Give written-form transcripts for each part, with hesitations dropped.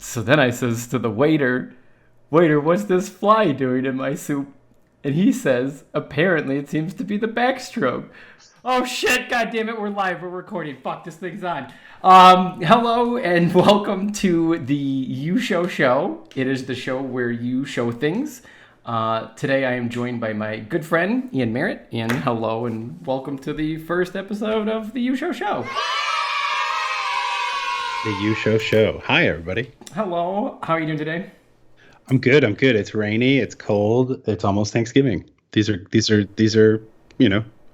So then I says to the waiter, waiter, what's this fly doing in my soup? And he says, apparently it seems to be the backstroke. Oh shit, god damn it, we're live, we're recording. Fuck, this thing's on. Hello and welcome to the You Show Show. It is the show where you show things. Today I am joined by my good friend, Ian Merritt. Ian, hello and welcome to the first episode of the You Show Show. The You Show Show. Hi, everybody. Hello, how are you doing today? I'm good. It's rainy. It's cold. It's almost Thanksgiving. These are,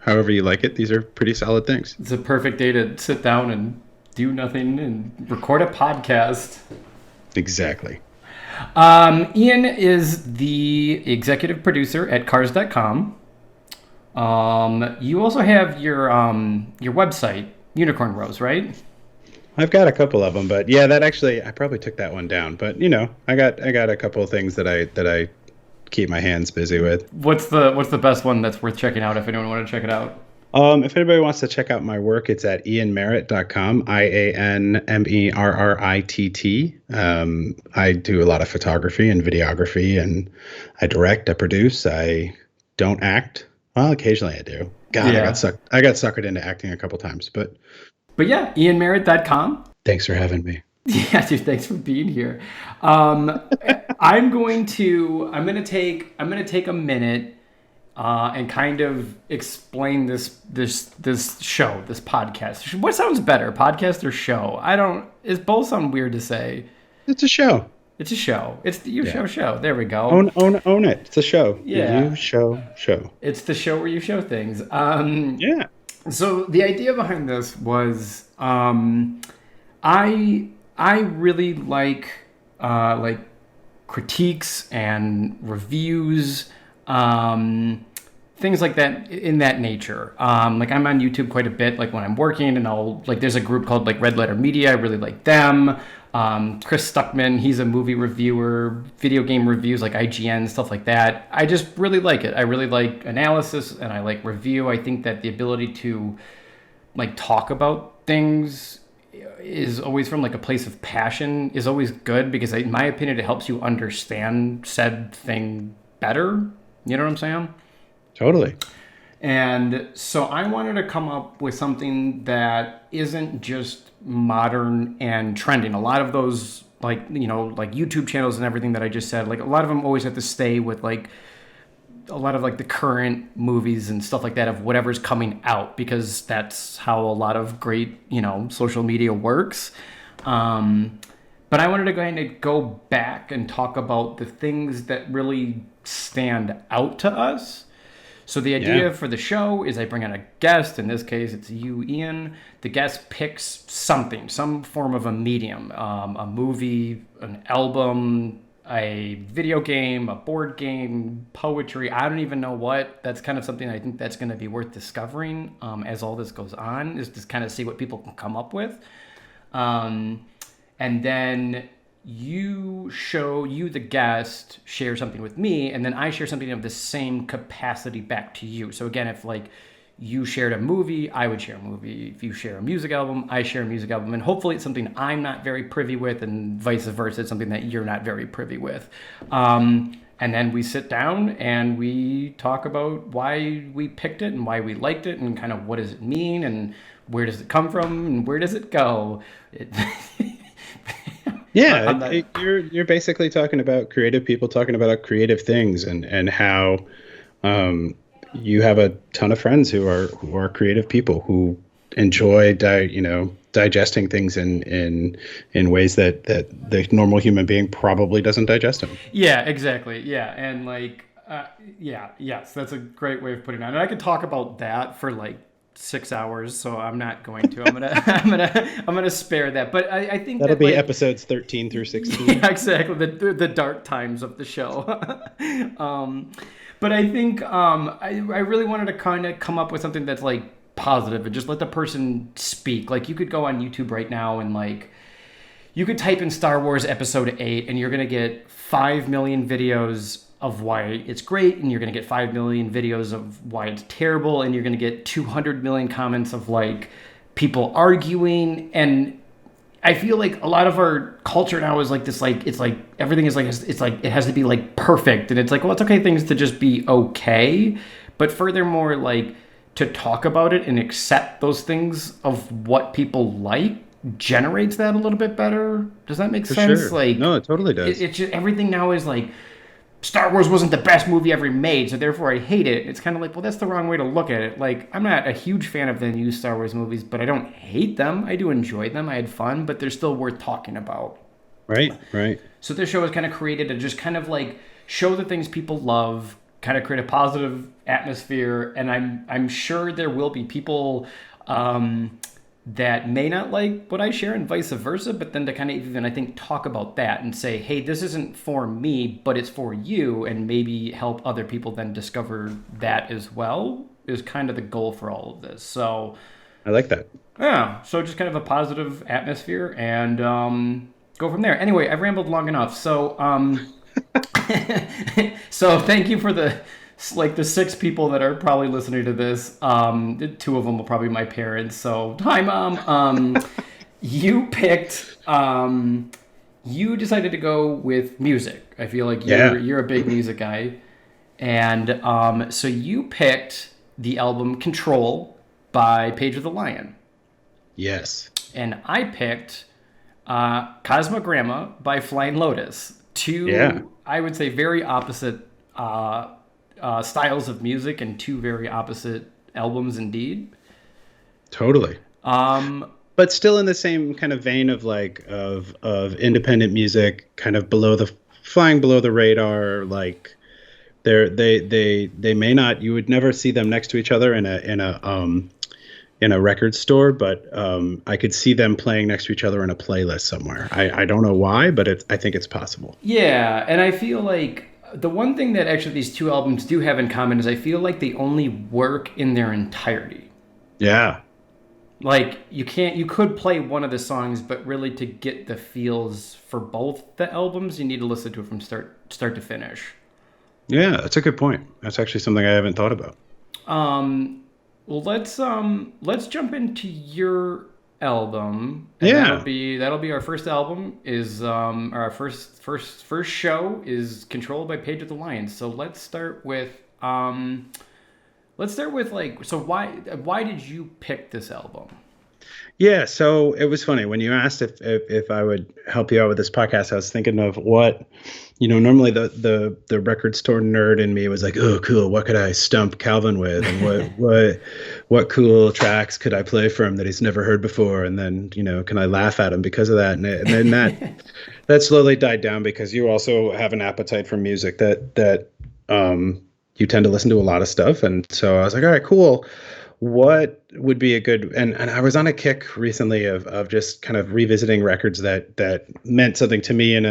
however you like it. These are pretty solid things. It's a perfect day to sit down and do nothing and record a podcast. Exactly. Ian is the executive producer at Cars.com. You also have your website, Unicorn Rose, right? I've got a couple of them, but yeah, I probably took that one down. But I got a couple of things that I keep my hands busy with. What's the best one that's worth checking out if anyone want to check it out? If anybody wants to check out my work, it's at ianmerritt.com, IANMERRITT. I do a lot of photography and videography, and I direct, I produce, I don't act. Well, occasionally I do. God, yeah. I got suckered into acting a couple times, but yeah, ianmerritt.com. Thanks for having me. Yeah, dude, thanks for being here. I'm gonna take a minute and kind of explain this show, this podcast. What sounds better, podcast or show? Both sound weird to say. It's a show. It's a show. It's the You Show. There we go. Own it. It's a show. Yeah. You show. It's the show where you show things. Yeah. So the idea behind this was I really like critiques and reviews, things like that in that nature. Like I'm on YouTube quite a bit, like when I'm working, and there's a group called like Red Letter Media. I really like them. Chris Stuckman, he's a movie reviewer, video game reviews like IGN, stuff like that. I just really like it. I really like analysis and I like review. I think that the ability to like talk about things is always from like a place of passion is always good because in my opinion, it helps you understand said thing better. You know what I'm saying? Totally. And so I wanted to come up with something that isn't just modern and trending. A lot of those, like YouTube channels and everything that I just said, like a lot of them always have to stay with like a lot of like the current movies and stuff like that of whatever's coming out because that's how a lot of great, social media works. But I wanted to kind of go back and talk about the things that really stand out to us. So the idea for the show is I bring on a guest. In this case, it's you, Ian. The guest picks something, some form of a medium, a movie, an album, a video game, a board game, poetry. I don't even know what. That's kind of something I think that's going to be worth discovering as all this goes on, is to kind of see what people can come up with. And then you, the guest, share something with me, and then I share something of the same capacity back to you. So again, if like you shared a movie, I would share a movie. If you share a music album, I share a music album. And hopefully it's something I'm not very privy with, and vice versa, it's something that you're not very privy with. And then we sit down and we talk about why we picked it and why we liked it and kind of what does it mean and where does it come from and where does it go. Yeah, you're basically talking about creative people talking about creative things and how you have a ton of friends who are creative people who enjoy digesting things in ways that the normal human being probably doesn't digest them. Yeah, exactly. Yeah, and yes, that's a great way of putting it on. And I could talk about that for like 6 hours, so I'm not going to. I'm gonna spare that. But I think that'll be episodes 13 through 16. Yeah, exactly. The dark times of the show. But I think I really wanted to kind of come up with something that's like positive and just let the person speak. Like you could go on YouTube right now and like you could type in Star Wars Episode 8 and you're gonna get 5 million videos of why it's great, and you're going to get 5 million videos of why it's terrible, and you're going to get 200 million comments of like people arguing, and I feel like a lot of our culture now is like this, like it's like everything is like it's like it has to be like perfect, and it's like, well, it's okay things to just be okay, but furthermore, like to talk about it and accept those things of what people like generates that a little bit better. Does that make For sense? sure. Like No, it totally does. it's just everything now is like Star Wars wasn't the best movie ever made, so therefore I hate it. It's kind of like, well, that's the wrong way to look at it. Like, I'm not a huge fan of the new Star Wars movies, but I don't hate them. I do enjoy them. I had fun, but they're still worth talking about. Right, right. So this show was kind of created to just kind of like show the things people love, kind of create a positive atmosphere, and I'm sure there will be people that may not like what I share and vice versa, but then to kind of even, I think, talk about that and say, hey, this isn't for me, but it's for you, and maybe help other people then discover that as well is kind of the goal for all of this. So, I like that. yeah, so just kind of a positive atmosphere and go from there. Anyway, I've rambled long enough. So, so thank you for the like the six people that are probably listening to this. Two of them will probably be my parents. So hi, mom. You picked. You decided to go with music. I feel like you're a big music guy, and so you picked the album "Control" by Pedro the Lion, Yes. and I picked "Cosmogramma" by Flying Lotus. Yeah. Two, I would say, very opposite styles of music and two very opposite albums indeed. Totally. Um, But still in the same kind of vein of like of independent music, kind of below the flying below the radar, like they may not, you would never see them next to each other in a record store, but I could see them playing next to each other in a playlist somewhere. I don't know why, but I think it's possible. yeah, and I feel like the one thing that actually these two albums do have in common is I feel like they only work in their entirety. Yeah. Like you could play one of the songs, but really to get the feels for both the albums, you need to listen to it from start to finish. Yeah, that's a good point. That's actually something I haven't thought about. Well, let's jump into your album, and Yeah. that'll be our first album. Is our first show is Controlled by Pedro the Lion. So let's start with like, so why did you pick this album? Yeah, so it was funny when you asked if I would help you out with this podcast. I was thinking of what, normally the record store nerd in me was like, oh, cool. What could I stump Calvin with, and what cool tracks could I play for him that he's never heard before, and then can I laugh at him because of that? And then that slowly died down because you also have an appetite for music that you tend to listen to a lot of stuff, and so I was like, all right, cool. What would be a good, and I was on a kick recently of just kind of revisiting records that meant something to me in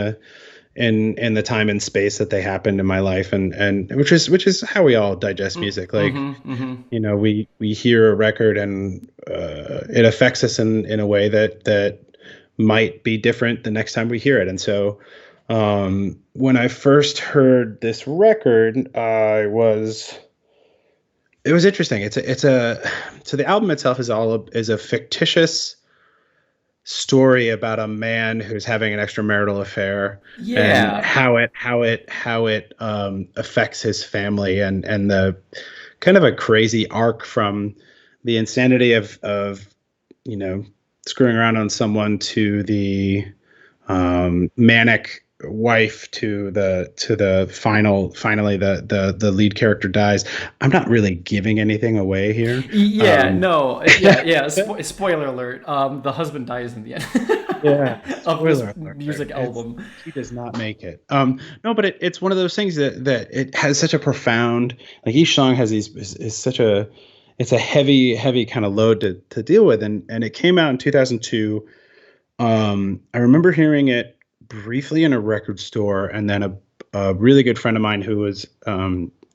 the time and space that they happened in my life, and which is how we all digest music. Like, we hear a record and it affects us in a way that might be different the next time we hear it. And so when I first heard this record, it was interesting. So the album itself is a fictitious story about a man who's having an extramarital affair, and Yeah, how it affects his family, and the kind of a crazy arc from the insanity of screwing around on someone to the manic wife to the finally the lead character dies. I'm not really giving anything away here. yeah, no, yeah. Spoiler alert. The husband dies in the end Yeah, of this spoiler alert. music album. He does not make it. No, but it's one of those things that it has such a profound, like each song has is such a, it's a heavy kind of load to deal with, and it came out in 2002. I remember hearing it briefly in a record store, and then a really good friend of mine who was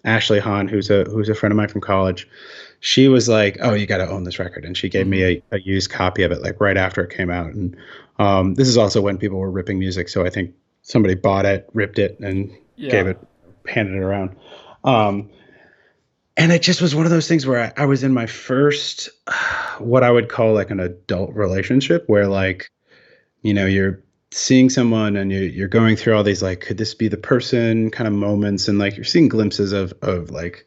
Ashley Hahn, who's a friend of mine from college. She was like, "Oh, you got to own this record," and she gave me a used copy of it like right after it came out. And this is also when people were ripping music, so I think somebody bought it, ripped it, and handed it around. And it just was one of those things where I was in my first, what I would call like an adult relationship, where like you're seeing someone and you're going through all these like, could this be the person kind of moments, and like you're seeing glimpses of like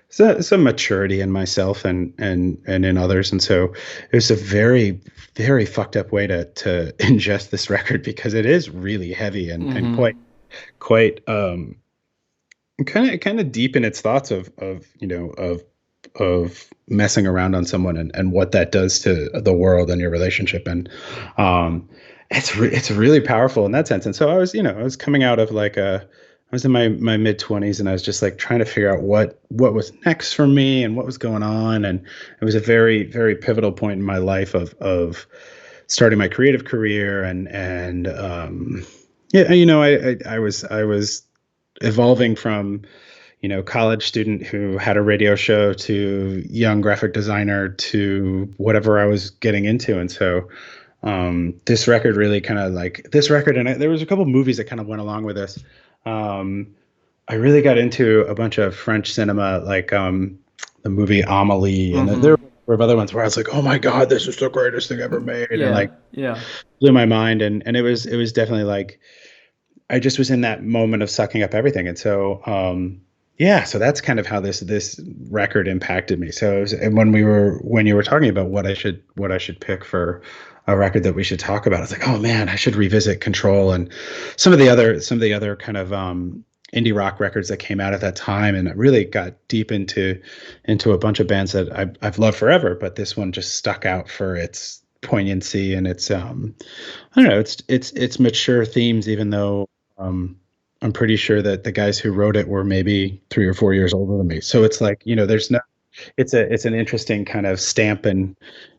some maturity in myself and in others. And so it was a very, very fucked up way to ingest this record, because it is really heavy and quite kind of deep in its thoughts of messing around on someone, and what that does to the world and your relationship. And it's really powerful in that sense. And so I was coming out of like I was in my mid 20s, and I was just like trying to figure out what was next for me and what was going on. And it was a very, very pivotal point in my life of starting my creative career. And yeah, I was evolving from, college student who had a radio show to young graphic designer to whatever I was getting into. And so this record really kind of like this record, and there was a couple of movies that kind of went along with this. I really got into a bunch of French cinema, like the movie Amelie, and there were other ones where I was like, "Oh my God, this is the greatest thing ever made!" And like blew my mind. And it was definitely like I just was in that moment of sucking up everything. And so yeah, so that's kind of how this record impacted me. So and when you were talking about what I should pick for a record that we should talk about, it's like, oh man, I should revisit Control and some of the other kind of indie rock records that came out at that time. And I really got deep into a bunch of bands that I've loved forever, but this one just stuck out for its poignancy and its I don't know, it's mature themes, even though I'm pretty sure that the guys who wrote it were maybe 3 or 4 years older than me. So it's like, there's no, it's an interesting kind of stamp in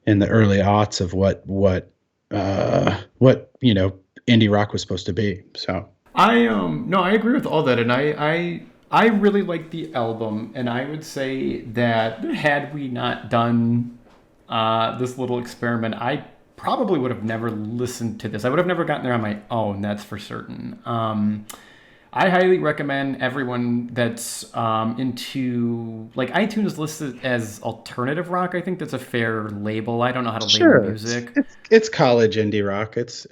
the early aughts of what indie rock was supposed to be. So I agree with all that, and I really like the album, and I would say that had we not done this little experiment, I probably would have never listened to this. I would have never gotten there on my own. That's for certain. I highly recommend everyone that's into, like, iTunes listed as alternative rock. I think that's a fair label. I don't know how to label music. It's college indie rock. It's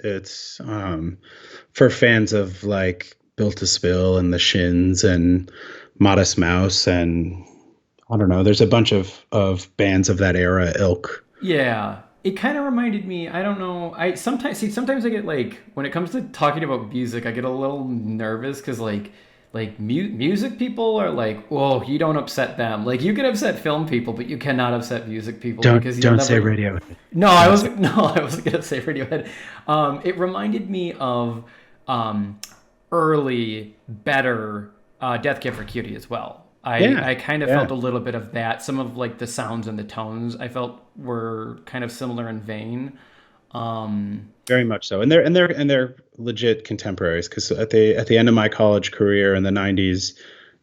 for fans of like Built to Spill and the Shins and Modest Mouse, and I don't know. There's a bunch of bands of that era ilk. Yeah. It kind of reminded me, I don't know. Sometimes I get like, when it comes to talking about music, I get a little nervous because music people are like, whoa, you don't upset them. Like, you can upset film people, but you cannot upset music people because don't say Radiohead. No, I wasn't gonna say Radiohead. It reminded me of early, better Death Cab for Cutie as well. I kind of felt a little bit of that. Some of like the sounds and the tones I felt were kind of similar in vein. Very much so, and they're legit contemporaries, because at the end of my college career in the '90s,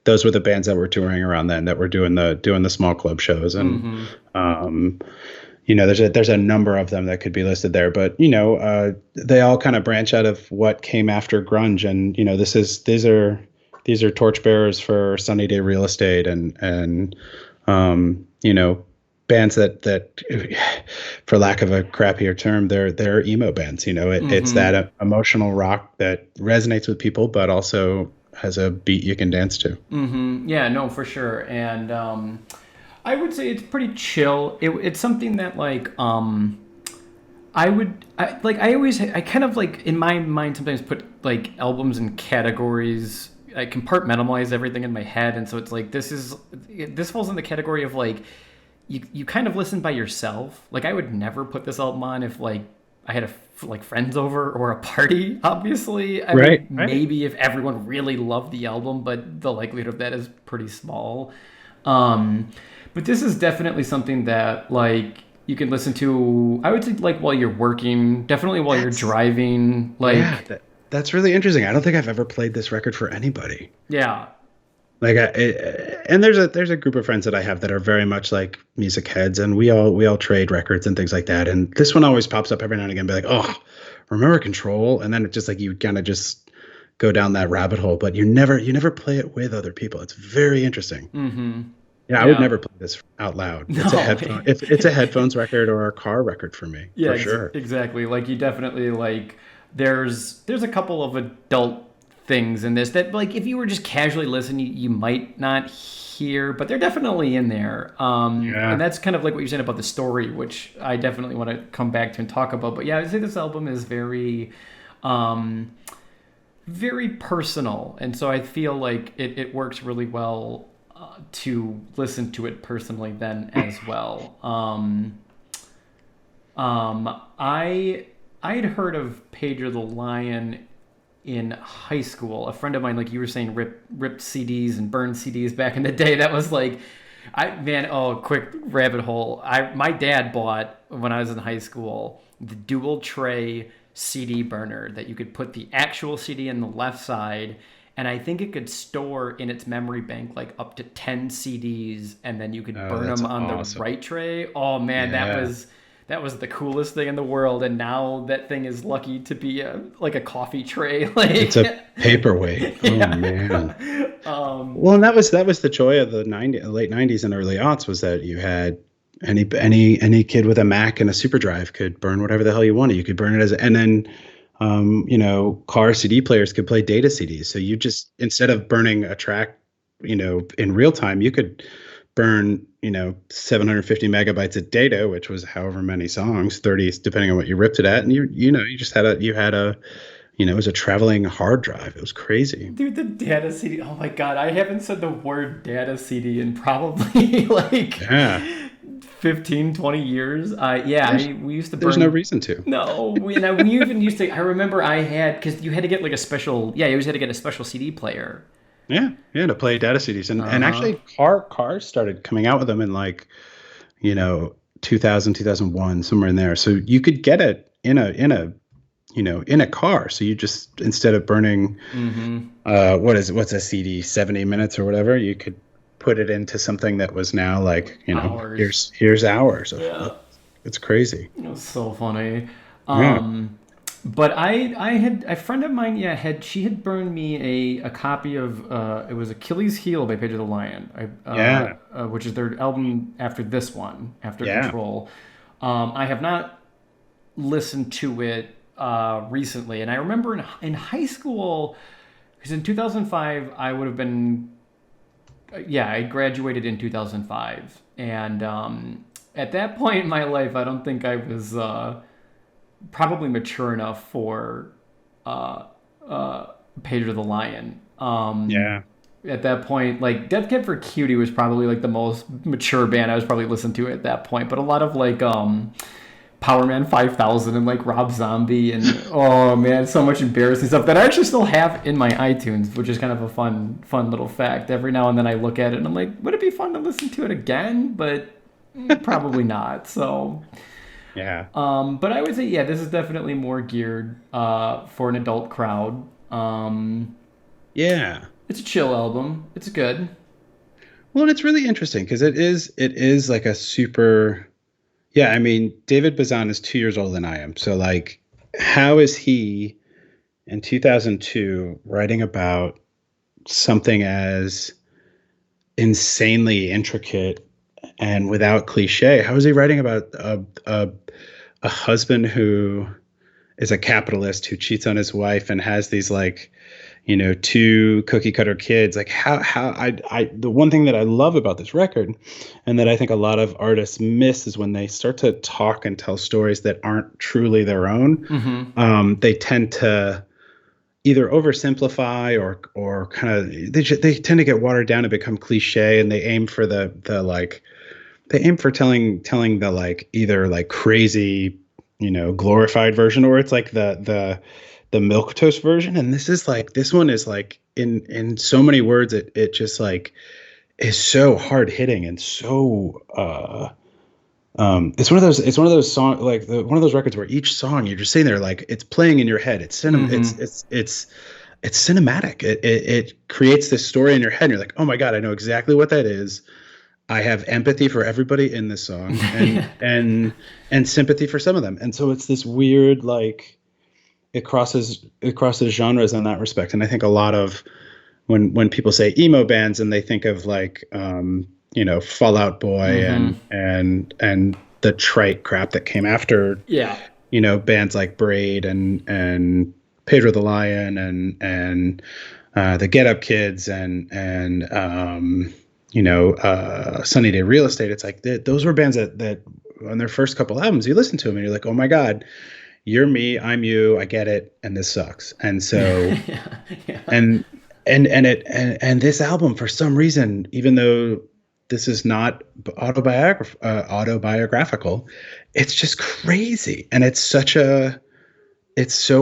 those were the bands that were touring around then, that were doing the small club shows. And there's a number of them that could be listed there, but they all kind of branch out of what came after grunge. And these are torchbearers for Sunny Day Real Estate and bands that for lack of a crappier term, they're emo bands. It's that emotional rock that resonates with people, but also has a beat you can dance to. Yeah, no, for sure. And I would say it's pretty chill. It's something that like I kind of like in my mind sometimes put like albums in categories. I compartmentalize everything in my head, and so it's like this falls in the category of like you kind of listen by yourself. Like, I would never put this album on if like I had like friends over or a party. Obviously, I mean, maybe if everyone really loved the album, but the likelihood of that is pretty small. But this is definitely something that like you can listen to. I would say like while you're working, definitely while you're driving. Like that's really interesting. I don't think I've ever played this record for anybody. Yeah. Like, and there's a group of friends that I have that are very much like music heads, and we all trade records and things like that. And this one always pops up every now and again, be like, oh, remember Control? And then it just like you kind of just go down that rabbit hole, but you never play it with other people. It's very interesting. Yeah, I would Yeah. never play this out loud. It's a No. headphone. If it's a headphones record or a car record for me, Yeah, for sure. exactly. Like you definitely like there's a couple of adult things in this that like if you were just casually listening you might not hear, but they're definitely in there. And Yeah. that's kind of like what you're saying about the story, which I definitely want to come back to and talk about. But yeah, I'd say this album is um, very personal, and so I feel like it works really well to listen to it personally then as well. I had heard of Pedro the Lion in high school. A friend of mine, like you were saying, ripped CDs and burned CDs back in the day. That was like, quick rabbit hole. My dad bought when I was in high school the dual tray CD burner that you could put the actual CD in the left side, and I think it could store in its memory bank like up to 10 CDs, and then you could Oh, burn that's them on the awesome. right tray. Oh man, Yeah. that was the coolest thing in the world, and now that thing is lucky to be like a coffee tray. It's Like, a paperweight. Oh man. yeah. Well, and that was the joy of the late '90s and early aughts was that you had any kid with a Mac and a SuperDrive could burn whatever the hell you wanted. You could burn it and then car CD players could play data CDs. So you just instead of burning a track, in real time, you could burn 750 megabytes of data, which was however many songs, 30 depending on what you ripped it at, and you just had a it was a traveling hard drive. It was crazy. Dude, the data CD. Oh my god, I haven't said the word data CD in probably like Yeah. 15, 20 years. Yeah, There's we used to there's no burn. reason to. No, we even used to. I remember I had because you had to get like a special. Yeah, you always had to get a special CD player. Yeah, yeah, to play data CDs, and Uh huh. actually, cars started coming out with them in like 2000, 2001, somewhere in there. So you could get it in a car. So you just instead of burning Mm-hmm. what's a CD, 70 minutes or whatever, you could put it into something that was now like Hours. here's hours of Yeah. it's crazy. It was so funny. Yeah, But I had a friend of mine. Yeah, she had burned me a copy of it was Achilles Heel by Pedro the Lion, yeah, which is their album after this one, after yeah, Control. I have not listened to it recently, and I remember in high school, because in 2005 I would have been yeah, I graduated in 2005, and at that point in my life, I don't think I was probably mature enough for uh, uh, Pedro the Lion. yeah. At that point, like Death Cab for Cutie was probably like the most mature band I was probably listening to at that point, but a lot of like Power Man 5000 and like Rob Zombie and oh man, so much embarrassing stuff that I actually still have in my iTunes, which is kind of a fun little fact. Every now and then I look at it and I'm like, would it be fun to listen to it again? But probably not. So, Yeah. but I would say yeah, this is definitely more geared for an adult crowd. Yeah. It's a chill album. It's good. Well, and it's really interesting because it is like a super. Yeah, I mean, David Bazan is 2 years older than I am. So, like, how is he in 2002 writing about something as insanely intricate and without cliche? How is he writing about a husband who is a capitalist who cheats on his wife and has these like two cookie cutter kids? Like how I the one thing that I love about this record and that I think a lot of artists miss is when they start to talk and tell stories that aren't truly their own. Mm-hmm. They tend to either oversimplify or kind of they tend to get watered down and become cliche, and they aim for the like they aim for telling the like either like crazy glorified version, or it's like the milk toast version. And this one is like in so many words it just like is so hard hitting and so it's one of those song like one of those records where each song you're just sitting there like it's playing in your head. Mm-hmm. It's cinematic. It creates this story in your head and you're like, oh my god, I know exactly what that is. I have empathy for everybody in this song and Yeah. and sympathy for some of them. And so it's this weird like it crosses genres in that respect. And I think a lot of when people say emo bands and they think of like Fall Out Boy Mm-hmm. and the trite crap that came after, Yeah. bands like Braid and Pedro the Lion and the Get Up Kids and Sunny Day Real Estate. It's like those were bands that on their first couple albums, you listen to them and you're like, oh my God, you're me, I'm you, I get it, and this sucks. And so Yeah. Yeah. and and this album, for some reason, even though this is not autobiographical, it's just crazy, and it's so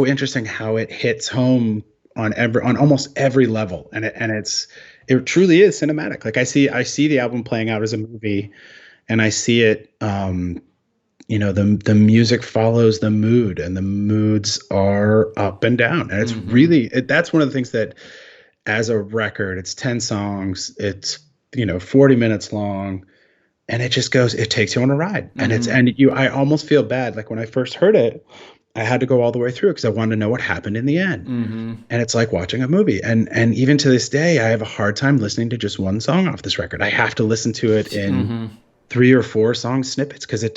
interesting how it hits home on almost every level, and it truly is cinematic. Like I see the album playing out as a movie, and I see it. The music follows the mood, and the moods are up and down, and it's Mm-hmm. really that's one of the things that, as a record, it's 10 songs, it's 40 minutes long, and it takes you on a ride, and Mm-hmm. I almost feel bad. Like when I first heard it, I had to go all the way through because I wanted to know what happened in the end. Mm-hmm. And it's like watching a movie. And even to this day, I have a hard time listening to just one song off this record. I have to listen to it in Mm-hmm. 3 or 4 song snippets because I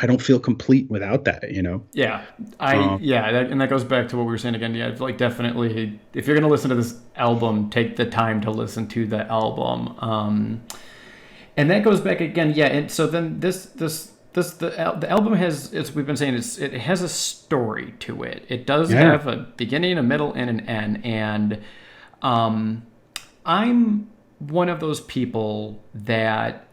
don't feel complete without that. Yeah, Um, and that goes back to what we were saying again. Yeah, like definitely, if you're gonna listen to this album, take the time to listen to the album. And that goes back again. Yeah, and so then the album has, as we've been saying, it has a story to it. It does yeah. have a beginning, a middle, and an end. And um, I'm one of those people that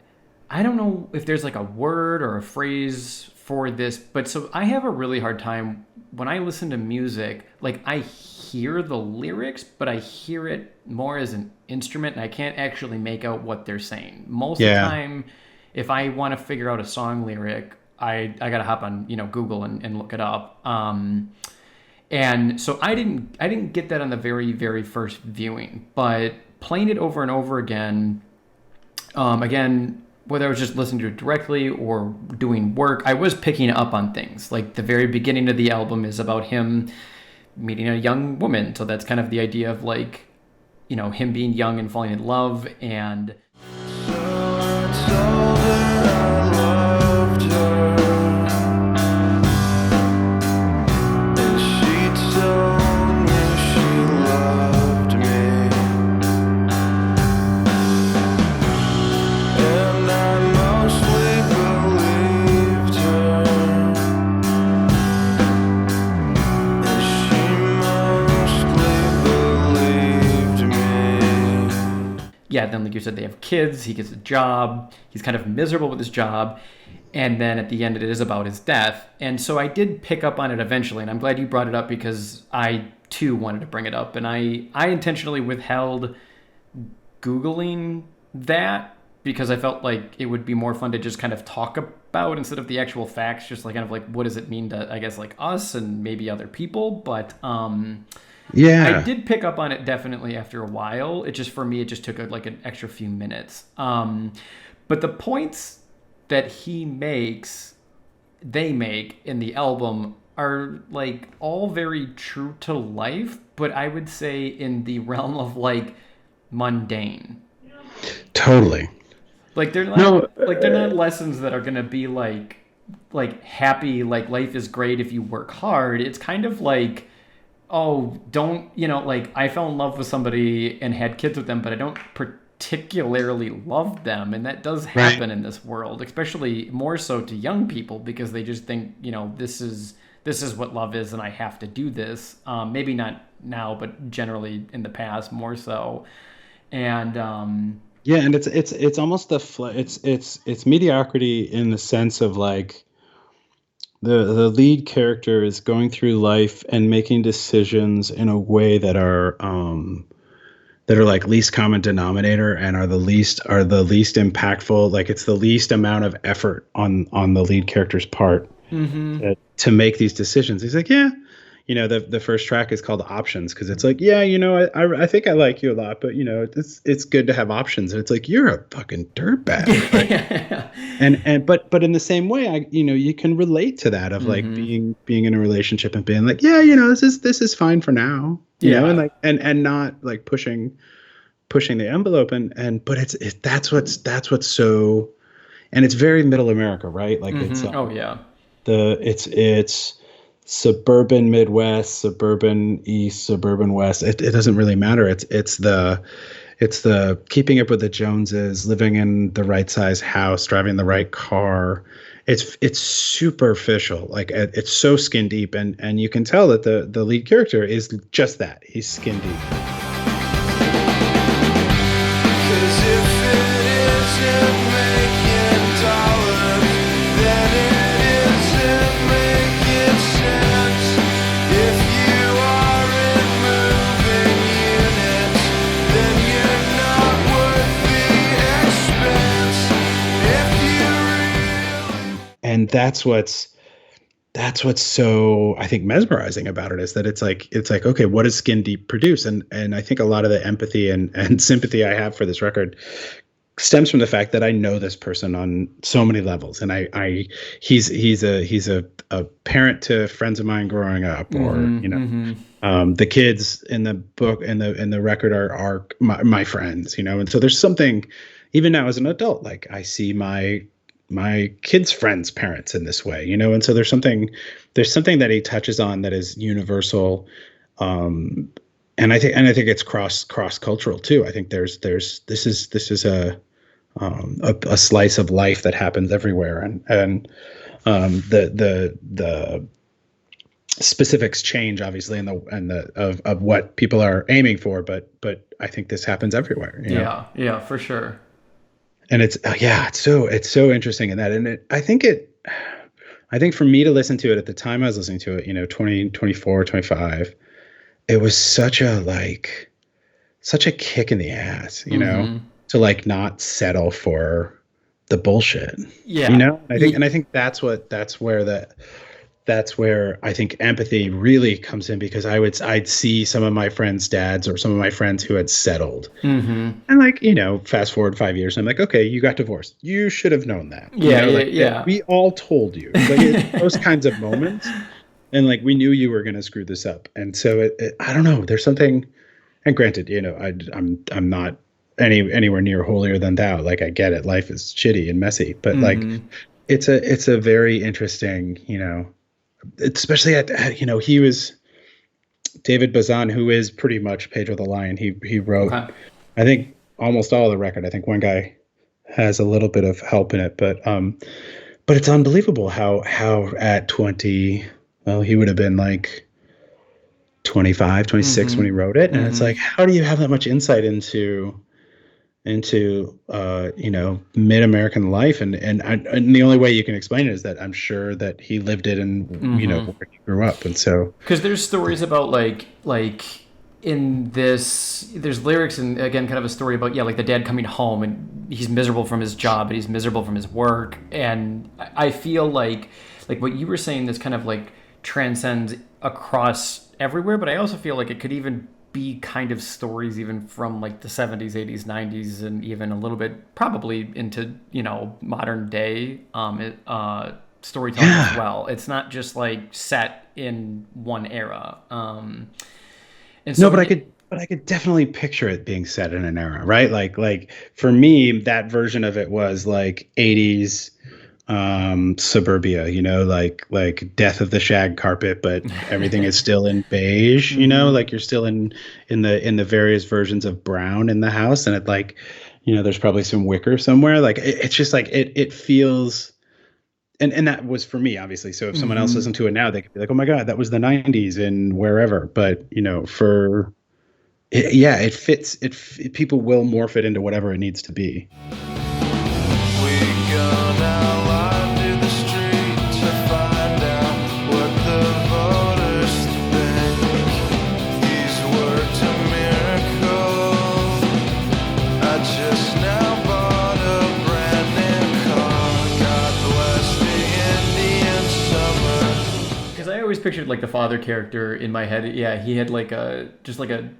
I don't know if there's like a word or a phrase for this, but so I have a really hard time when I listen to music. Like I hear the lyrics, but I hear it more as an instrument and I can't actually make out what they're saying. Most of the Yeah. time, if I want to figure out a song lyric, I gotta hop on Google and look it up. And so I didn't get that on the very first viewing, but playing it over and over again, again, whether I was just listening to it directly or doing work, I was picking up on things. Like the very beginning of the album is about him meeting a young woman, so that's kind of the idea of like him being young and falling in love. And yeah, then like you said, they have kids. He gets a job. He's kind of miserable with his job, and then at the end, it is about his death. And so I did pick up on it eventually, and I'm glad you brought it up because I too wanted to bring it up, and I intentionally withheld Googling that because I felt like it would be more fun to just kind of talk about instead of the actual facts, just like kind of like what does it mean to, I guess, like us and maybe other people. But I Yeah. did pick up on it definitely after a while. It just, for me, it just took like an extra few minutes. But the points that they make in the album are like all very true to life, but I would say in the realm of like mundane. Totally. Like No. they're not lessons that are gonna be like happy, like life is great if you work hard. It's kind of like, oh, don't, like I fell in love with somebody and had kids with them, but I don't particularly love them. And that does Right. happen in this world, especially more so to young people because they just think, this is what love is and I have to do this. Maybe not now, but generally in the past more so. And Yeah, and it's almost it's mediocrity in the sense of like the lead character is going through life and making decisions in a way that are like least common denominator and are the least impactful. Like it's the least amount of effort on the lead character's part mm-hmm. to make these decisions. He's like, yeah, the first track is called Options because it's like, yeah, I think I like you a lot, but it's good to have options. And it's like, you're a fucking dirtbag, right? But in the same way, you can relate to that of like mm-hmm. being in a relationship and being like, yeah, this is fine for now, and Yeah. like and not like pushing pushing the envelope, but that's what's so, and it's very middle America, right? Like it's Oh yeah. it's suburban Midwest, suburban East, suburban West. It doesn't really matter. It's the keeping up with the Joneses, living in the right size house, driving the right car. It's superficial. Like it's so skin deep, and you can tell that the lead character is just that. He's skin deep. 'Cause if it isn't making dollars, then it isn't making sense. If you aren't moving units, then you're not worth the expense. If you really And that's what's so, I think, mesmerizing about it, is that it's like okay, what does skin deep produce? And I think a lot of the empathy and sympathy I have for this record stems from the fact that I know this person on so many levels, and he's a parent to friends of mine growing up, or the kids in the book, in the record, are my friends, and so there's something, even now as an adult, like I see my kids' friends' parents in this way, and so there's something that he touches on that is universal, and I think it's cross cultural too. I think this is a slice of life that happens everywhere, and the specifics change obviously, of what people are aiming for, but I think this happens everywhere. Yeah, yeah, for sure. And it's so interesting in that, and I think for me to listen to it at the time I was listening to it, 20, 24, 25, it was such a kick in the ass, to like not settle for the bullshit, Yeah. I think that's where I think empathy really comes in, because I'd see some of my friends' dads, or some of my friends who had settled, and like, fast forward 5 years, and I'm like, okay, you got divorced, you should have known that. Yeah, Like, yeah. we all told you, like, it's those kinds of moments, and like we knew you were going to screw this up, and so I don't know, there's something. And granted, I'm not anywhere near holier than thou. Like, I get it, life is shitty and messy, but like it's a very interesting, especially he was David Bazan, who is pretty much Pedro the Lion. He wrote, Okay. I think, almost all of the record. I think one guy has a little bit of help in it, but it's unbelievable how at 20, well, he would have been like 25, 26 when he wrote it, and it's like, how do you have that much insight into mid-American life, and the only way you can explain it is that I'm sure that he lived it, and where he grew up, and so, Because there's stories about like in this, there's lyrics, and again kind of a story about, yeah, like the dad coming home and he's miserable from his job and he's miserable from his work, and I feel like what you were saying, this kind of like transcends across everywhere, but I also feel like it could even be kind of stories even from like the 70s, 80s, 90s, and even a little bit probably into modern day storytelling as well. It's not just like set in one era. And so no, but I could definitely picture it being set in an era, right? Like for me, that version of it was like 80s suburbia, like death of the shag carpet, but everything is still in beige, like you're still in the various versions of brown in the house, and it, like, there's probably some wicker somewhere, like it's just like it feels, and that was for me, obviously. So if someone else listened to it now, they could be like, oh my god, that was the 90s in wherever. But for yeah, it fits people will morph it into whatever it needs to be. we go down line to the street to find out what the voters think. He's worked a miracle. I just now bought a brand new car. God bless the Indian summer. because I always pictured like the father character in my head. Yeah, he had like a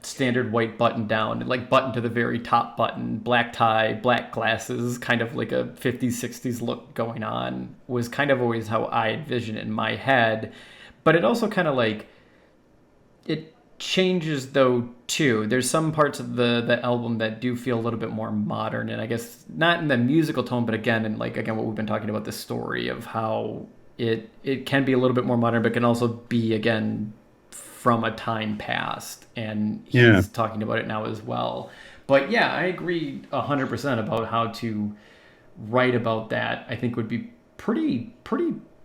standard white button down, like button to the very top button, black tie, black glasses, kind of like a 50s, 60s look going on, was kind of always how I envision it in my head. But it also kind of like it changes though too. There's some parts of the album that do feel a little bit more modern, and I guess not in the musical tone, but again, and like again what we've been talking about, the story of how it can be a little bit more modern, but can also be again from a time past, and he's talking about it now as well. But yeah, I agree 100% about how to write about that. I think would be pretty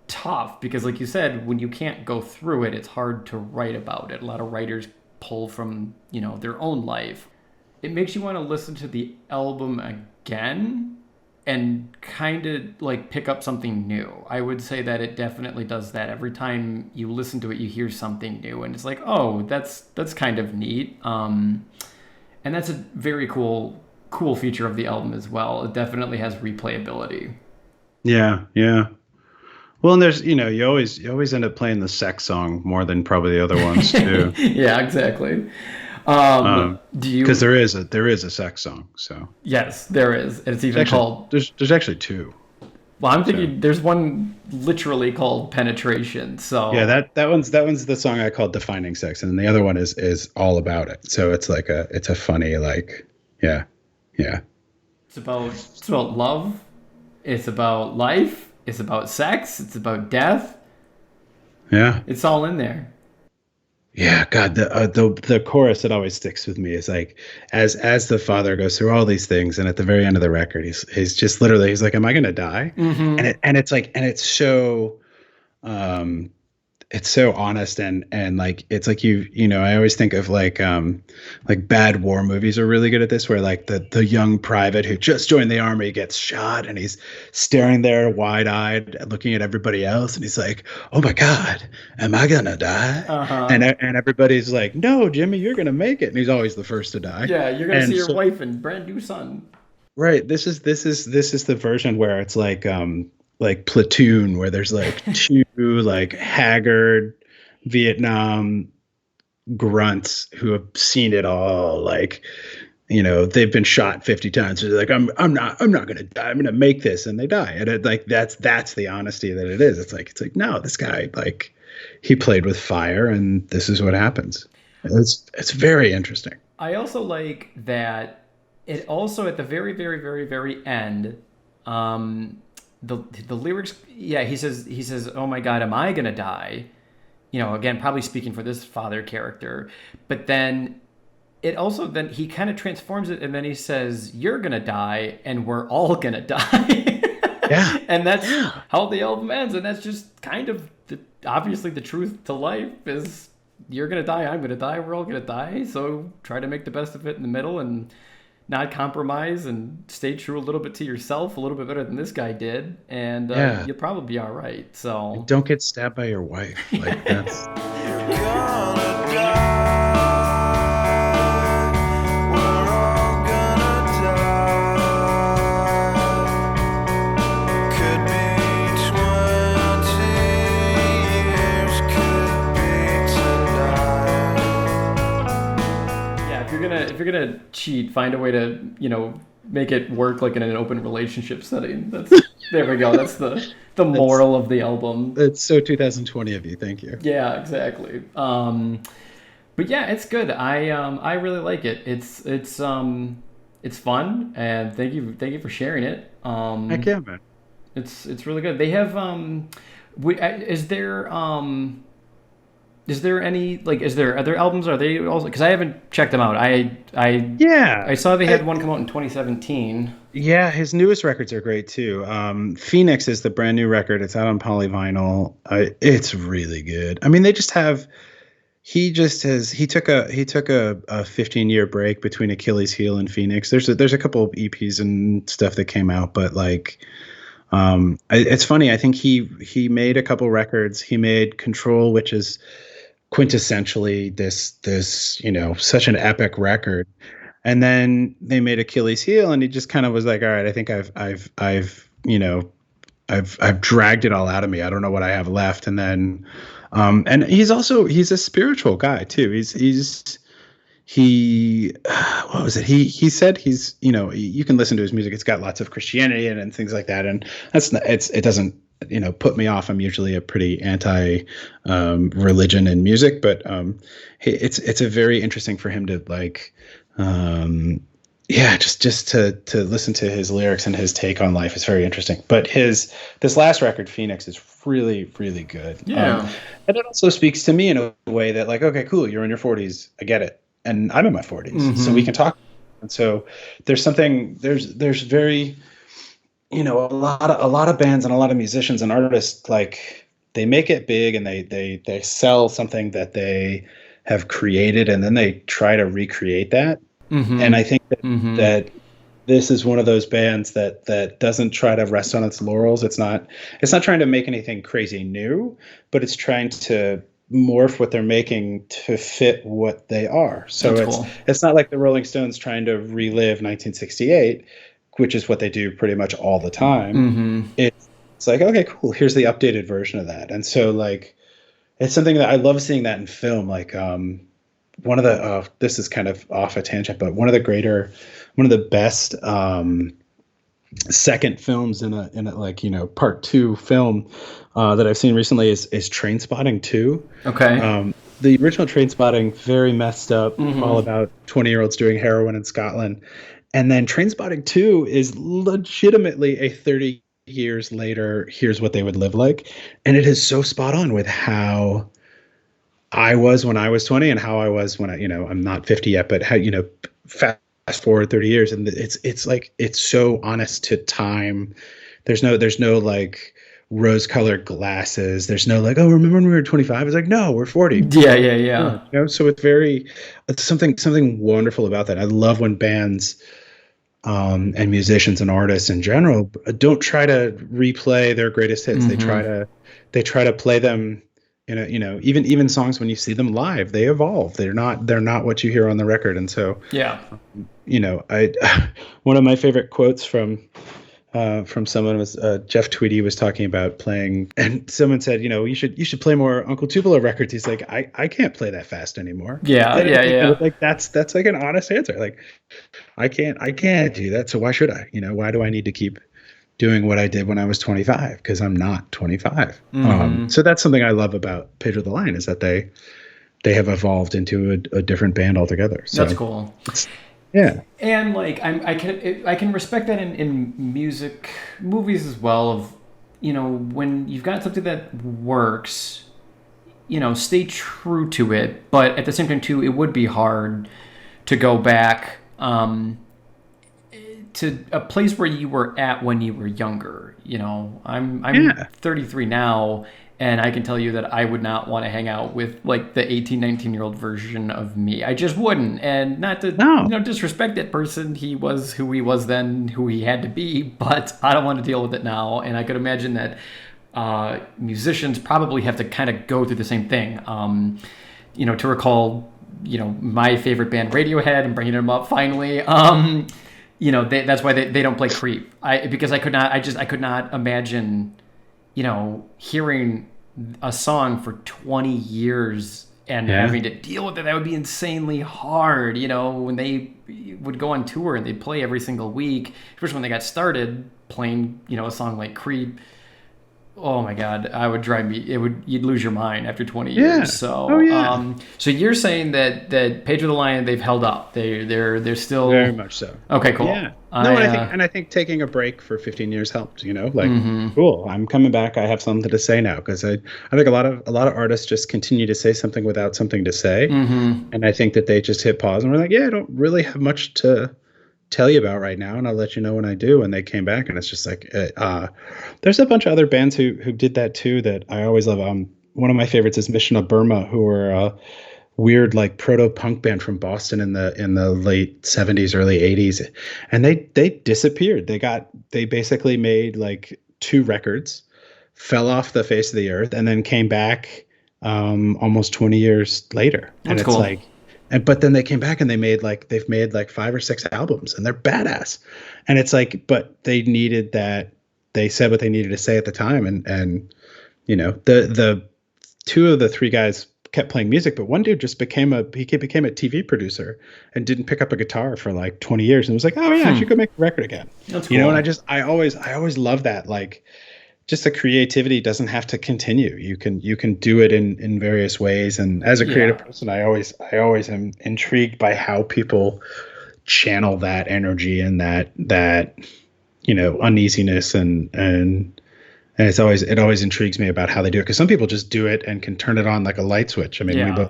tough, because like you said, when you can't go through it, it's hard to write about it. A lot of writers pull from, you know, their own life. It makes you want to listen to the album again and kind of like pick up something new. I would say that it definitely does that. Every time you listen to it, you hear something new, and it's like, oh, that's kind of neat. And that's a very cool feature of the album as well. It definitely has replayability. Yeah, yeah. Well, and there's, you always end up playing the sex song more than probably the other ones too. Yeah, exactly. Do you? Because there is a sex song. So yes, there is. It's even called. There's actually two. Well, I'm thinking there's one literally called Penetration. So yeah, that one's the song I called Defining Sex, and the other one is all about it. So it's like it's a funny, like, yeah. It's about love. It's about life. It's about sex. It's about death. Yeah. It's all in there. Yeah, God, the chorus that always sticks with me is like, as the father goes through all these things, and at the very end of the record, he's just literally, he's like, "Am I gonna die?" Mm-hmm. And it's so honest, and like, it's like, I always think of like bad war movies are really good at this, where like the young private who just joined the army gets shot, and he's staring there wide-eyed looking at everybody else, and he's like, "Oh my God, am I gonna die?" Uh-huh. And everybody's like, "No, Jimmy, you're gonna make it," and he's always the first to die. Yeah, you're gonna see your wife and brand new son. Right. This is the version where it's like Platoon, where there's like two like haggard Vietnam grunts who have seen it all. Like, they've been shot 50 times. So they're like, I'm not gonna die. I'm gonna make this, and they die. And that's the honesty that it is. It's like no, this guy, like, he played with fire, and this is what happens. It's very interesting. I also like that it also at the very, very, very, very end. The lyrics, yeah, he says, "Oh my God, am I gonna die?" Again, probably speaking for this father character. But then then he kind of transforms it, and then he says, "You're gonna die, and we're all gonna die." Yeah. And that's how the album ends, and that's just kind of obviously the truth to life is you're gonna die, I'm gonna die, we're all gonna die. So try to make the best of it in the middle and not compromise, and stay true a little bit to yourself, a little bit better than this guy did, and you'll probably be all right. So don't get stabbed by your wife. Like, that's. You're gonna die. We're all gonna die. Could be 20 years, could be tonight. yeah, if you're gonna cheat, find a way to make it work like in an open relationship setting. There we go. That's the moral of the album. It's so 2020 of you. Thank you. Yeah, exactly. But yeah, it's good. I really like it. It's fun, and thank you for sharing it. Heck yeah, man. It's really good. They have is there any, like, is there other albums? Are they also, because I haven't checked them out. I saw they had one come out in 2017. Yeah, his newest records are great too. Phoenix is the brand new record. It's out on polyvinyl. It's really good. I mean, they just have. He took a 15-year break between Achilles Heel and Phoenix. There's a couple of EPs and stuff that came out, but like, it's funny. I think he made a couple records. He made Control, which is quintessentially this such an epic record. And then they made Achilles Heel, and he just kind of was like, all right, I think I've dragged it all out of me. I don't know what I have left. And then, and he's a spiritual guy too. What was it? He said you can listen to his music. It's got lots of Christianity and things like that. And it doesn't put me off. I'm usually a pretty anti religion in music, but it's a very interesting for him to like, just to listen to his lyrics and his take on life is very interesting. But this last record, Phoenix, is really, really good. Yeah. And it also speaks to me in a way that like, okay, cool, you're in your 40s, I get it, and I'm in my 40s, so we can talk. And so there's very, a lot of bands and a lot of musicians and artists, like they make it big and they sell something that they have created, and then they try to recreate that. And I think that this is one of those bands that doesn't try to rest on its laurels. It's not trying to make anything crazy new, but it's trying to morph what they're making to fit what they are. So it's not like the Rolling Stones trying to relive 1968, which is what they do pretty much all the time. It's like, okay, cool, here's the updated version of that. And so like it's something that I love seeing that in film. Like one of the this is kind of off a tangent, but one of the best second films in a like part two film that I've seen recently is Trainspotting 2. Okay. The original Trainspotting, very messed up, all about 20-year-olds doing heroin in Scotland, and then Trainspotting 2 is legitimately a 30 years later, here's what they would live like, and it is so spot on with how I was when I was 20 and how I was when I'm not 50 yet, but how, fast forward 30 years. And it's like, it's so honest to time. There's no like rose colored glasses. There's no like, oh, remember when we were 25? It's like, no, we're 40. Yeah. So it's something wonderful about that. I love when bands, and musicians and artists in general don't try to replay their greatest hits. They try to play them. Even songs, when you see them live, they evolve. They're not what you hear on the record. And so, one of my favorite quotes from someone was Jeff Tweedy was talking about playing, and someone said, you should play more Uncle Tupelo records. He's like, I can't play that fast anymore. Yeah. Like that's like an honest answer. Like I can't do that. So why should I? Why do I need to keep doing what I did when I was 25, because I'm not 25. So that's something I love about Pedro the Lion, is that they have evolved into a different band altogether. So that's cool. Yeah. And like I can respect that in music, movies as well, of when you've got something that works, stay true to it, but at the same time too, it would be hard to go back to a place where you were at when you were younger. I'm 33 now, and I can tell you that I would not want to hang out with like the 18, 19-year-old version of me. I just wouldn't. And not to disrespect that person. He was who he was then, who he had to be, but I don't want to deal with it now. And I could imagine that musicians probably have to kind of go through the same thing. To recall, my favorite band, Radiohead, and bringing them up finally. That's why they don't play Creep. Because I could not imagine, hearing a song for 20 years and having to deal with it. That would be insanely hard. When they would go on tour and they'd play every single week, especially when they got started playing, a song like Creep. Oh my God, you'd lose your mind after 20 years. Yeah. So, so you're saying that Pedro the Lion, they've held up. They're still very much so. Okay, cool. Yeah. I think taking a break for 15 years helped. Cool. I'm coming back. I have something to say now, because I think a lot of artists just continue to say something without something to say, and I think that they just hit pause and we're like, I don't really have much to tell you about right now, and I'll let you know when I do. And they came back, and it's just like there's a bunch of other bands who did that too that I always love. One of my favorites is Mission of Burma, who were a weird like proto-punk band from Boston in the late 70s, early 80s, and they disappeared. They basically made like 2 records, fell off the face of the earth, and then came back almost 20 years later. That's and it's cool. like, but then they came back and they've made like 5 or 6 albums, and they're badass. And it's like, but they needed that. They said what they needed to say at the time. And the 2 of the 3 guys kept playing music, but one dude just became a TV producer and didn't pick up a guitar for like 20 years. And was like, oh yeah, I should go make a record again. That's cool. And I always love that. Like, just the creativity doesn't have to continue. You can do it in various ways. And as a creative Yeah. person, I always am intrigued by how people channel that energy and that uneasiness and it always intrigues me about how they do it, because some people just do it and can turn it on like a light switch. I mean, we Yeah.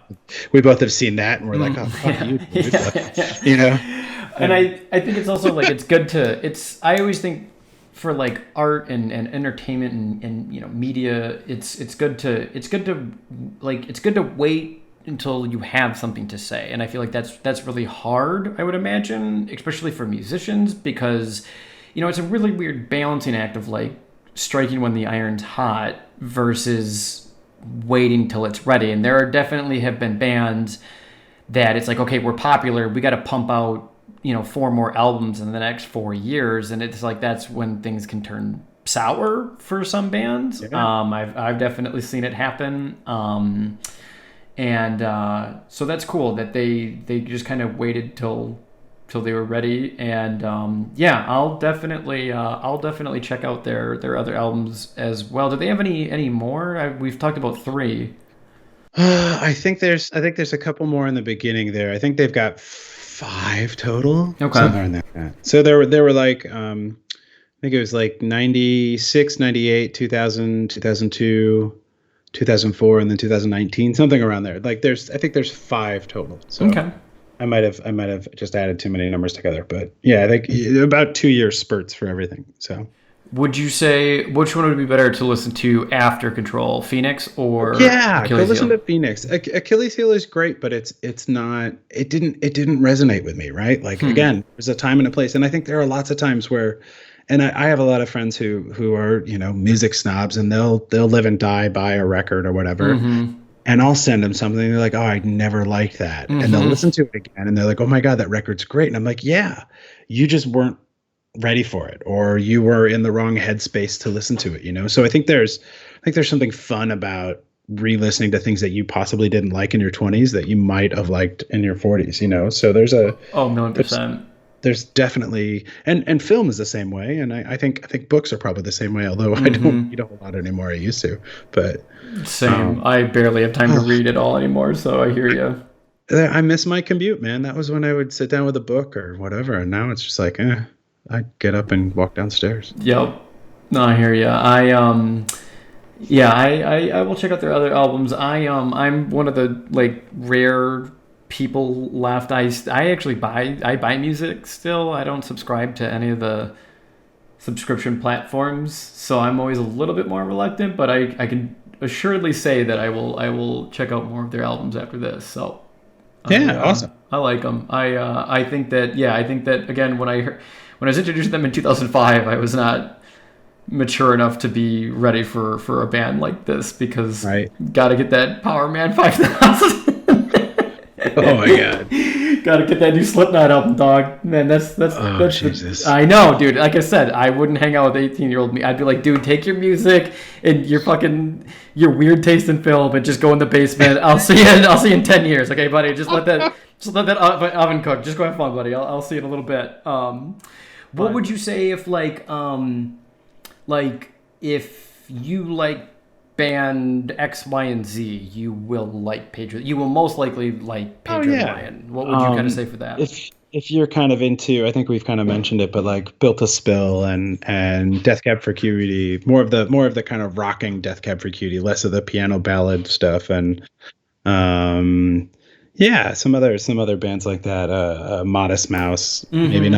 both have seen that, and we're like, oh fuck you, dude. Like, you know. And I think it's also like it's good to I always think for like art and entertainment and media, it's good to wait until you have something to say. And I feel like that's really hard, I would imagine, especially for musicians, because it's a really weird balancing act of like striking when the iron's hot versus waiting till it's ready. And there are definitely have been bands that it's like, okay, we're popular, we got to pump out 4 more albums in the next 4 years, and it's like that's when things can turn sour for some bands. Yeah. I've definitely seen it happen. And so that's cool that they just kind of waited till they were ready. And yeah, I'll definitely check out their other albums as well. Do they have any more? We've talked about 3. I think there's a couple more in the beginning there. I think they've got 5 total. Okay. Somewhere in that. So there were like I think it was like 96, 98, 2000, 2002, 2004, and then 2019, something around there. Like I think there's 5 total. So Okay. I might have just added too many numbers together, but yeah, I think about 2 year spurts for everything. So Would you say which one would be better to listen to after Control, Phoenix or yeah, go Achilles listen Heel? to Phoenix. Achilles Heel is great, but it's not. It didn't resonate with me, right? Like again, there's a time and a place, and I think there are lots of times where, and I have a lot of friends who are music snobs, and they'll live and die by a record or whatever, and I'll send them something. And they're like, oh, I never liked that, and they'll listen to it again, and they're like, oh my god, that record's great, and I'm like, yeah, you just weren't ready for it, or you were in the wrong headspace to listen to it. So I think there's something fun about re-listening to things that you possibly didn't like in your 20s that you might have liked in your 40s. So there's Oh, 1,000,000%. there's definitely, and film is the same way, and I think books are probably the same way, although I don't read a whole lot anymore. I used to, but Same. I barely have time to read it all anymore, so I hear you. I miss my commute, man. That was when I would sit down with a book or whatever, and now it's just like I get up and walk downstairs. Yep. No, I hear you. Yeah, I will check out their other albums. I'm one of the like rare people left. I actually buy music still. I don't subscribe to any of the subscription platforms, so I'm always a little bit more reluctant. But I can assuredly say that I will check out more of their albums after this. So Yeah, awesome. I like them. I think that again when I was introduced to them in 2005, I was not mature enough to be ready for a band like this, because Right. got to get that Power Man 5000. Oh my god. Got to get that new Slipknot album, dog. Man, that's Jesus. I know, dude. Like I said, I wouldn't hang out with 18-year-old me. I'd be like, dude, take your music and your weird taste in film, and just go in the basement. I'll see you in 10 years, okay, buddy. Just let that oven cook. Just go have fun, buddy. I'll see you in a little bit. What would you say if if you like band X, Y, and Z, you will like Pedro. You will most likely like Pedro the yeah. Lion. What would you kind of say for that? If you're kind of into, I think we've kind of mentioned it, but like Built to Spill and Death Cab for Cutie, more of the kind of rocking Death Cab for Cutie, less of the piano ballad stuff, and yeah, some other bands like that. Modest Mouse, maybe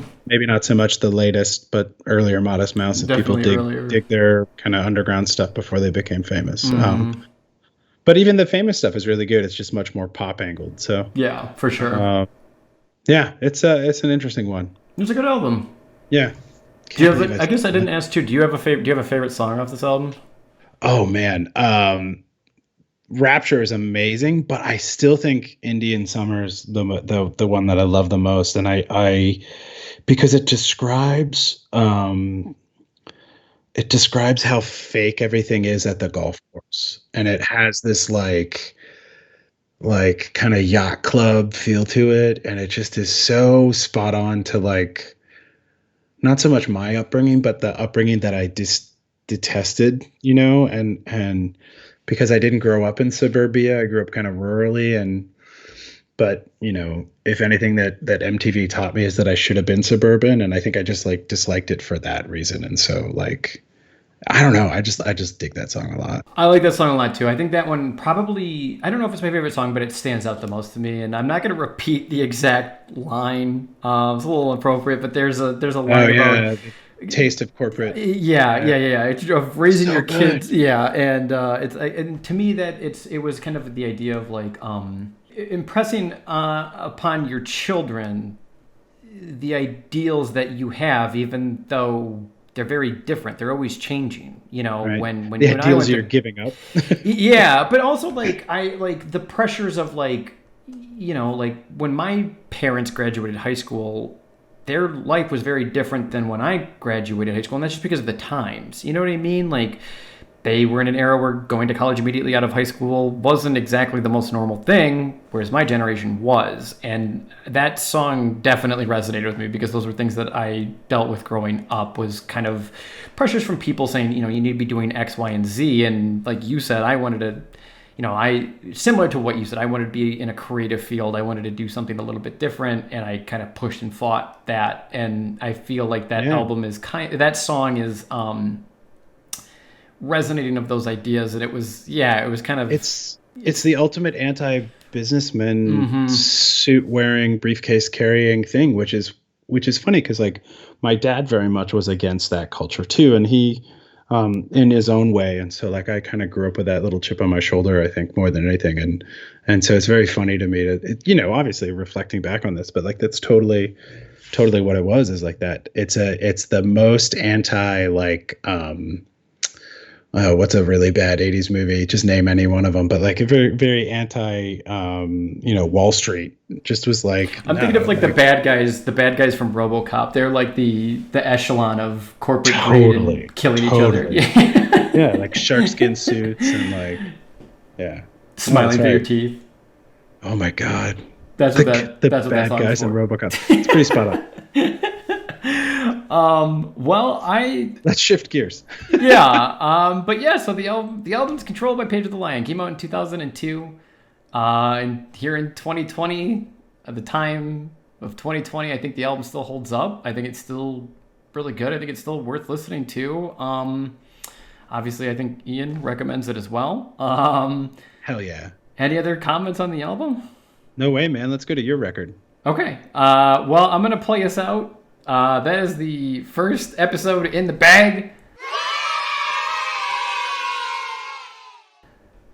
not so much the latest, but earlier Modest Mouse. If people Definitely dig their kind of underground stuff before they became famous. But even the famous stuff is really good. It's just much more pop angled. So Yeah, for sure. yeah, it's an interesting one. It's a good album. Yeah. Do you have? I guess I didn't ask too. Do you have a favorite song off this album? Oh man, Rapture is amazing, but I still think Indian Summer's the one that I love the most, and I because it describes how fake everything is at the golf course, and it has this like kind of yacht club feel to it, and it just is so spot on to like not so much my upbringing, but the upbringing that I just detested, and because I didn't grow up in suburbia, I grew up kind of rurally, but if anything that MTV taught me is that I should have been suburban, and I think I just like disliked it for that reason. And so like I don't know, I just dig that song a lot. I like that song a lot too. I think that one probably, I don't know if it's my favorite song, but it stands out the most to me. And I'm not going to repeat the exact line. It's a little inappropriate, but there's a line about Taste of corporate. Yeah. It's of raising So your kids. good. Yeah, and to me that it was kind of the idea of like impressing upon your children the ideals that you have, even though they're very different. They're always changing. Right. When The you and I ideals went to, you're giving up. yeah, but also like I like the pressures of like like when my parents graduated high school, their life was very different than when I graduated high school, and that's just because of the times. You know what I mean? Like they were in an era where going to college immediately out of high school wasn't exactly the most normal thing, whereas my generation was. And that song definitely resonated with me because those were things that I dealt with growing up, was kind of pressures from people saying, you need to be doing X, Y, and Z. And like you said, I wanted to, similar to what you said, I wanted to be in a creative field. I wanted to do something a little bit different, and I kind of pushed and fought that. And I feel like that album is that song is, resonating of those ideas, and it was kind of It's the ultimate anti-businessman suit wearing, briefcase carrying thing, which is funny because like my dad very much was against that culture too, and he in his own way, and so like I kind of grew up with that little chip on my shoulder, I think, more than anything, and so it's very funny to me to obviously reflecting back on this, but like that's totally what it was, is like that it's the most anti like what's a really bad 80s movie? Just name any one of them, but like a very, very anti, Wall Street. Just was like, I'm thinking of like the bad guys from RoboCop. They're like the echelon of corporate greed and killing each other. Yeah, like sharkskin suits and like, smiling through your teeth. Oh my God. That's the what bad that song guys is in for. RoboCop. It's pretty spot on. Let's shift gears. So the album's Controlled by Pedro the Lion came out in 2002, and here in 2020, at the time of 2020, I think the album still holds up. I think it's still really good. I think it's still worth listening to. Obviously, I think Ian recommends it as well. Hell yeah. Any other comments on the album? No way, man. Let's go to your record. Okay. Well, I'm gonna play us out. That is the first episode in the bag.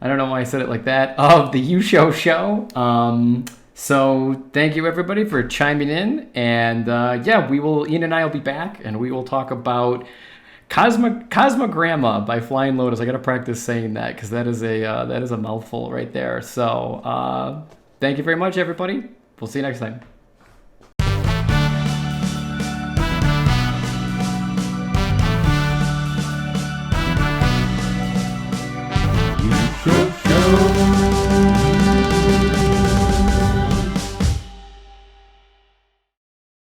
I don't know why I said it like that. Of the You Show show. So thank you everybody for chiming in, and Ian and I will be back, and we will talk about Cosmogramma by Flying Lotus. I gotta practice saying that because that is a mouthful right there. So thank you very much, everybody. We'll see you next time. Show.